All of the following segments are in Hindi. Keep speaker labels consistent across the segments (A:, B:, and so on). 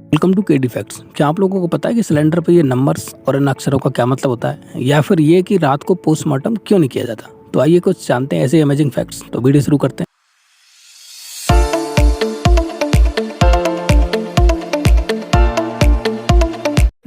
A: Welcome to KD facts. क्या आप लोगों को पता है कि सिलेंडर पर ये नंबर्स और इन अक्षरों का क्या मतलब होता है, या फिर ये कि रात को पोस्टमार्टम क्यों नहीं किया जाता? तो आइए कुछ जानते हैं ऐसे अमेजिंग फैक्ट्स। तो वीडियो शुरू करते हैं।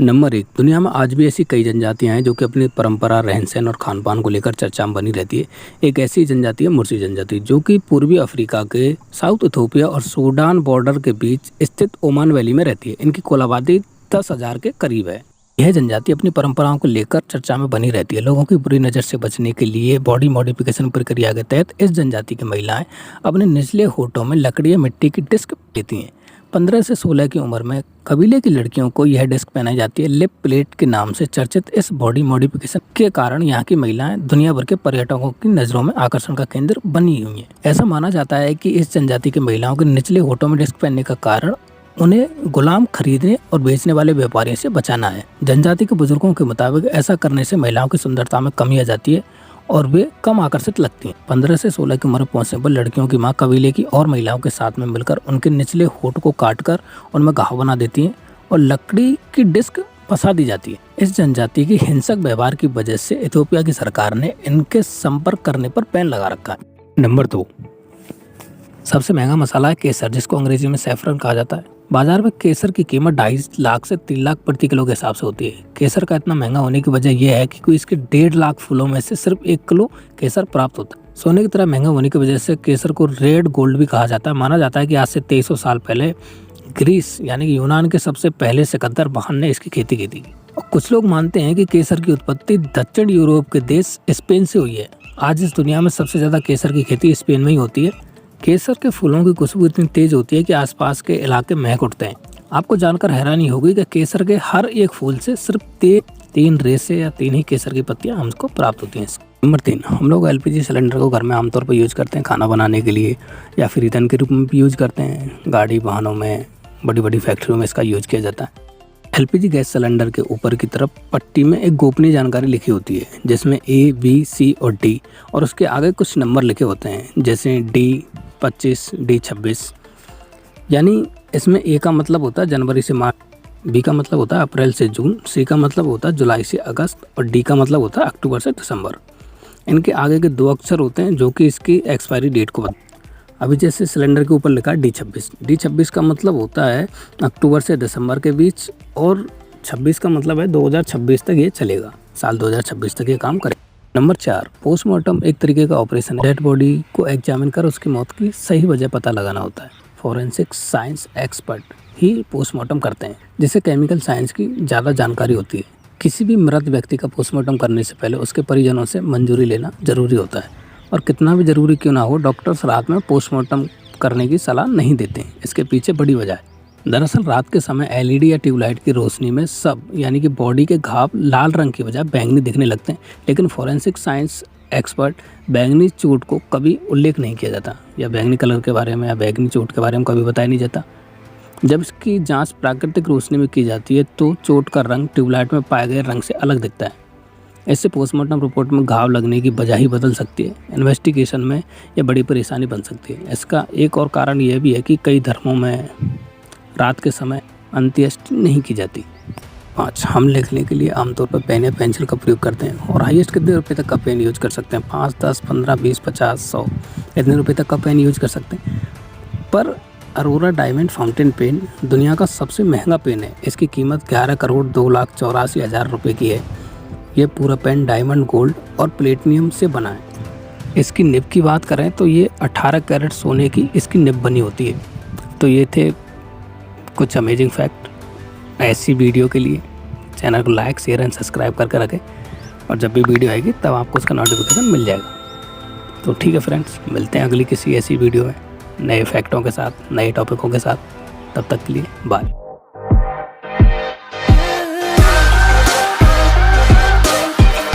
A: नंबर 1, दुनिया में आज भी ऐसी कई जनजातियां हैं जो कि अपनी परंपरा, रहन सहन और खान पान को लेकर चर्चा में बनी रहती है। एक ऐसी जनजाति है मुर्सी जनजाति, जो कि पूर्वी अफ्रीका के साउथ इथोपिया और सूडान बॉर्डर के बीच स्थित ओमान वैली में रहती है। इनकी कुल आबादी 10,000 के करीब है। यह जनजाति अपनी परंपराओं को लेकर चर्चा में बनी रहती है। लोगों की बुरी नज़र से बचने के लिए बॉडी मॉडिफिकेशन प्रक्रिया के तहत इस जनजाति की महिलाएं अपने निचले होठों में लकड़ी या मिट्टी की डिस्क लेती हैं। 15 से 16 की उम्र में कबीले की लड़कियों को यह डिस्क पहनाई जाती है। लिप प्लेट के नाम से चर्चित इस बॉडी मॉडिफिकेशन के कारण यहाँ की महिलाएं दुनिया भर के पर्यटकों की नज़रों में आकर्षण का केंद्र बनी हुई हैं। ऐसा माना जाता है कि इस जनजाति की महिलाओं के निचले होठों में डिस्क पहनने का कारण उन्हें गुलाम खरीदने और बेचने वाले व्यापारियों से बचाना है। जनजाति के बुजुर्गों के मुताबिक ऐसा करने से महिलाओं की सुंदरता में कमी आ जाती है और वे कम आकर्षित लगती हैं। 15 से 16 की उम्र पहुंचने पर लड़कियों की मां कबीले की और महिलाओं के साथ में मिलकर उनके निचले होठ को काटकर उनमें घाव बना देती हैं और लकड़ी की डिस्क फंसा दी जाती है। इस जनजाति की हिंसक व्यवहार की वजह से इथियोपिया की सरकार ने इनके संपर्क करने पर बैन लगा रखा है। नंबर 2, सबसे महंगा मसाला है केसर, जिसको अंग्रेजी में सैफरन कहा जाता है। बाजार में केसर की कीमत 2.5 लाख से 3 लाख प्रति किलो के हिसाब से होती है। केसर का इतना महंगा होने की वजह यह है कि इसके 1.5 लाख फूलों में से सिर्फ 1 किलो केसर प्राप्त होता है। सोने की तरह महंगा होने की वजह से केसर को रेड गोल्ड भी कहा जाता है। माना जाता है कि आज से 2300 साल पहले ग्रीस यानी कि यूनान के सबसे पहले सिकंदर महान ने इसकी खेती की थी। और कुछ लोग मानते हैं कि केसर की उत्पत्ति दक्षिण यूरोप के देश स्पेन से हुई है। आज इस दुनिया में सबसे ज्यादा केसर की खेती स्पेन में ही होती है। केसर के फूलों की खुशबू इतनी तेज होती है कि आसपास के इलाके महक उठते हैं। आपको जानकर हैरानी होगी कि केसर के हर एक फूल से सिर्फ 3 रेशे या 3 ही केसर की पत्तियां हमको प्राप्त होती हैं। नंबर 3, हम लोग एलपीजी सिलेंडर को घर में आमतौर पर यूज करते हैं खाना बनाने के लिए, या फिर ईंधन के रूप में भी यूज करते हैं। गाड़ी, वाहनों में, बड़ी बड़ी फैक्ट्रियों में इसका यूज किया जाता है। एलपीजी गैस सिलेंडर के ऊपर की तरफ पट्टी में एक गोपनीय जानकारी लिखी होती है, जिसमें A, B, C और D, और उसके आगे कुछ नंबर लिखे होते हैं, जैसे D25, D26। यानी इसमें A का मतलब होता है जनवरी से मार्च, B का मतलब होता है अप्रैल से जून, C का मतलब होता है जुलाई से अगस्त और D का मतलब होता है अक्टूबर से दिसंबर। इनके आगे के 2 अक्षर होते हैं जो कि इसकी एक्सपायरी डेट को बताते हैं। अभी जैसे सिलेंडर के ऊपर लिखा है D26, D26 का मतलब होता है अक्टूबर से दिसंबर के बीच, और 26 का मतलब है 2026 तक ये चलेगा, साल 2026 तक ये काम करेगा। नंबर 4, पोस्टमार्टम एक तरीके का ऑपरेशन है। डेड बॉडी को एग्जामिन कर उसकी मौत की सही वजह पता लगाना होता है। फॉरेंसिक साइंस एक्सपर्ट ही पोस्टमार्टम करते हैं, जिसे केमिकल साइंस की ज़्यादा जानकारी होती है। किसी भी मृत व्यक्ति का पोस्टमार्टम करने से पहले उसके परिजनों से मंजूरी लेना जरूरी होता है, और कितना भी जरूरी क्यों ना हो, डॉक्टर्स रात में पोस्टमार्टम करने की सलाह नहीं देते हैं। इसके पीछे बड़ी वजह है। दरअसल रात के समय एलईडी या ट्यूबलाइट की रोशनी में सब यानी कि बॉडी के घाव लाल रंग की बजाय बैंगनी दिखने लगते हैं, लेकिन फॉरेंसिक साइंस एक्सपर्ट बैंगनी चोट को कभी उल्लेख नहीं किया जाता, या बैंगनी कलर के बारे में या बैंगनी चोट के बारे में कभी बताया नहीं जाता। जब इसकी जांच प्राकृतिक रोशनी में की जाती है तो चोट का रंग ट्यूबलाइट में पाए गए रंग से अलग दिखता है। इससे पोस्टमार्टम रिपोर्ट में घाव लगने की वजह ही बदल सकती है। इन्वेस्टिगेशन में यह बड़ी परेशानी बन सकती है। इसका एक और कारण यह भी है कि कई धर्मों में रात के समय अंत्येष्टि नहीं की जाती। 5, हम लिखने के लिए आमतौर पर पेन या पेंसिल का प्रयोग करते हैं, और हाईएस्ट कितने रुपए तक का पेन यूज कर सकते हैं? 5, 10, 15, 20, 50, 100 इतने रुपए तक का पेन यूज कर सकते हैं। पर अरोरा डायमंड फाउंटेन पेन दुनिया का सबसे महंगा पेन है। इसकी कीमत 11 करोड़ 2,84,000 रुपये की है। यह पूरा पेन डायमंड, गोल्ड और प्लेटिनियम से बना है। इसकी निब की बात करें तो ये 18 कैरेट सोने की इसकी निब बनी होती है। तो ये थे कुछ अमेजिंग फैक्ट। ऐसी वीडियो के लिए चैनल को लाइक, शेयर एंड सब्सक्राइब करके रखें, और जब भी वीडियो आएगी तब आपको उसका नोटिफिकेशन मिल जाएगा। तो ठीक है फ्रेंड्स, मिलते हैं अगली किसी ऐसी वीडियो में नए फैक्टों के साथ, नए टॉपिकों के साथ। तब तक के लिए बाय।